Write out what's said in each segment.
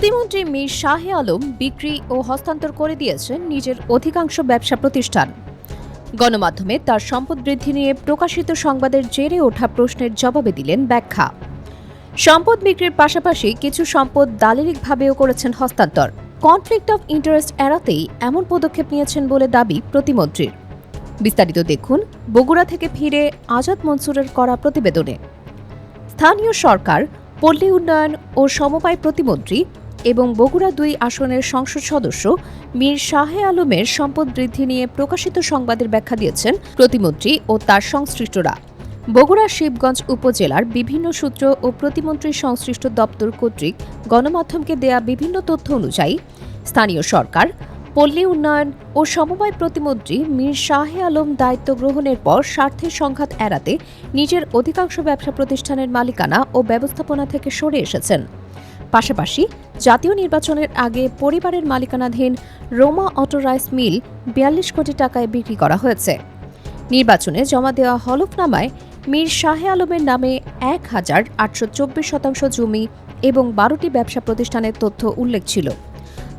প্রতিমন্ত্রী মীর শাহে আলম বিক্রি ও হস্তান্তর করে দিয়েছেন নিজের অধিকাংশ ব্যবসা প্রতিষ্ঠান। গণমাধ্যমে তার সম্পদ বৃদ্ধি নিয়ে প্রকাশিত সংবাদের জেরে ওঠা প্রশ্নের জবাবে দিলেন ব্যাখ্যা। সম্পদ বিক্রির পাশাপাশি কিছু সম্পদ দালিলিকভাবেও করেছেন হস্তান্তর। কনফ্লিক্ট অফ ইন্টারেস্ট এড়াতেই এমন পদক্ষেপ নিয়েছেন বলে দাবি প্রতিমন্ত্রীর। বিস্তারিত দেখুন বগুড়া থেকে ফিরে আজাদ মনসুরের করা প্রতিবেদনে। স্থানীয় সরকার, পল্লী উন্নয়ন ও সমবায় প্রতিমন্ত্রী এবং বগুড়া ২ আসনের সংসদ সদস্য মীর শাহে আলমের সম্পদ বৃদ্ধি নিয়ে প্রকাশিত সংবাদের ব্যাখ্যা দিয়েছেন প্রতিমন্ত্রী ও তার সংশ্লিষ্টরা। বগুড়া শিবগঞ্জ উপজেলার বিভিন্ন সূত্র ও প্রতিমন্ত্রীর সংশ্লিষ্ট দপ্তর কর্তৃক গণমাধ্যমকে দেয়া বিভিন্ন তথ্য অনুযায়ী স্থানীয় সরকার, পল্লী উন্নয়ন ও সমবায় প্রতিমন্ত্রী মীর শাহে আলম দায়িত্ব গ্রহণের পর স্বার্থের সংঘাত এড়াতে নিজের অধিকাংশ ব্যবসা প্রতিষ্ঠানের মালিকানা ও ব্যবস্থাপনা থেকে সরে এসেছেন। পাশাপাশি জাতীয় নির্বাচনের আগে পরিবারের মালিকানাধীন রোমা অটো রাইস মিল ৪২ কোটি টাকায় বিক্রি করা হয়েছে। নির্বাচনে জমা দেওয়া হলফনামায় মীর শাহে আলমের নামে ১,৮২৪% জমি এবং ১২টি ব্যবসা প্রতিষ্ঠানের তথ্য উল্লেখ ছিল।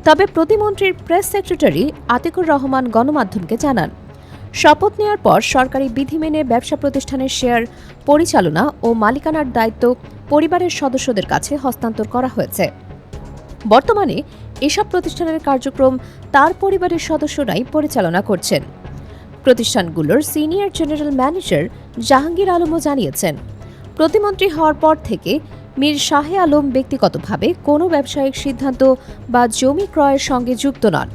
তবে প্রতিমন্ত্রীর প্রেস সেক্রেটারি আতিকুর রহমান গণমাধ্যমকে জানান, শপথ নেওয়ার পর সরকারি বিধি মেনে ব্যবসা প্রতিষ্ঠানের শেয়ার পরিচালনা ও মালিকানার দায়িত্ব পরিবারের সদস্যদের কাছে হস্তান্তর করা হয়েছে। বর্তমানে এসব প্রতিষ্ঠানের কার্যক্রম তার পরিবারের সদস্যরাই পরিচালনা করছেন। প্রতিষ্ঠানগুলোর সিনিয়র জেনারেল ম্যানেজার জাহাঙ্গীর আলমও জানিয়েছেন, প্রতিমন্ত্রী হওয়ার পর থেকে মীর শাহে আলম ব্যক্তিগতভাবে কোনো ব্যবসায়িক সিদ্ধান্ত বা জমি ক্রয়ের সঙ্গে যুক্ত নন।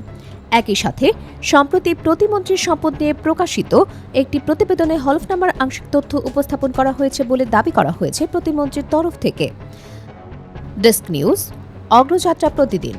একই সাথে সম্প্রতি প্রতিমন্ত্রীর সম্পদ নিয়ে প্রকাশিত একটি প্রতিবেদনে হলফনামার আংশিক তথ্য উপস্থাপন করা হয়েছে বলে দাবি করা হয়েছে প্রতিমন্ত্রীর তরফ থেকে। ডেস্ক নিউজ, অগ্রযাত্রা প্রতিদিন।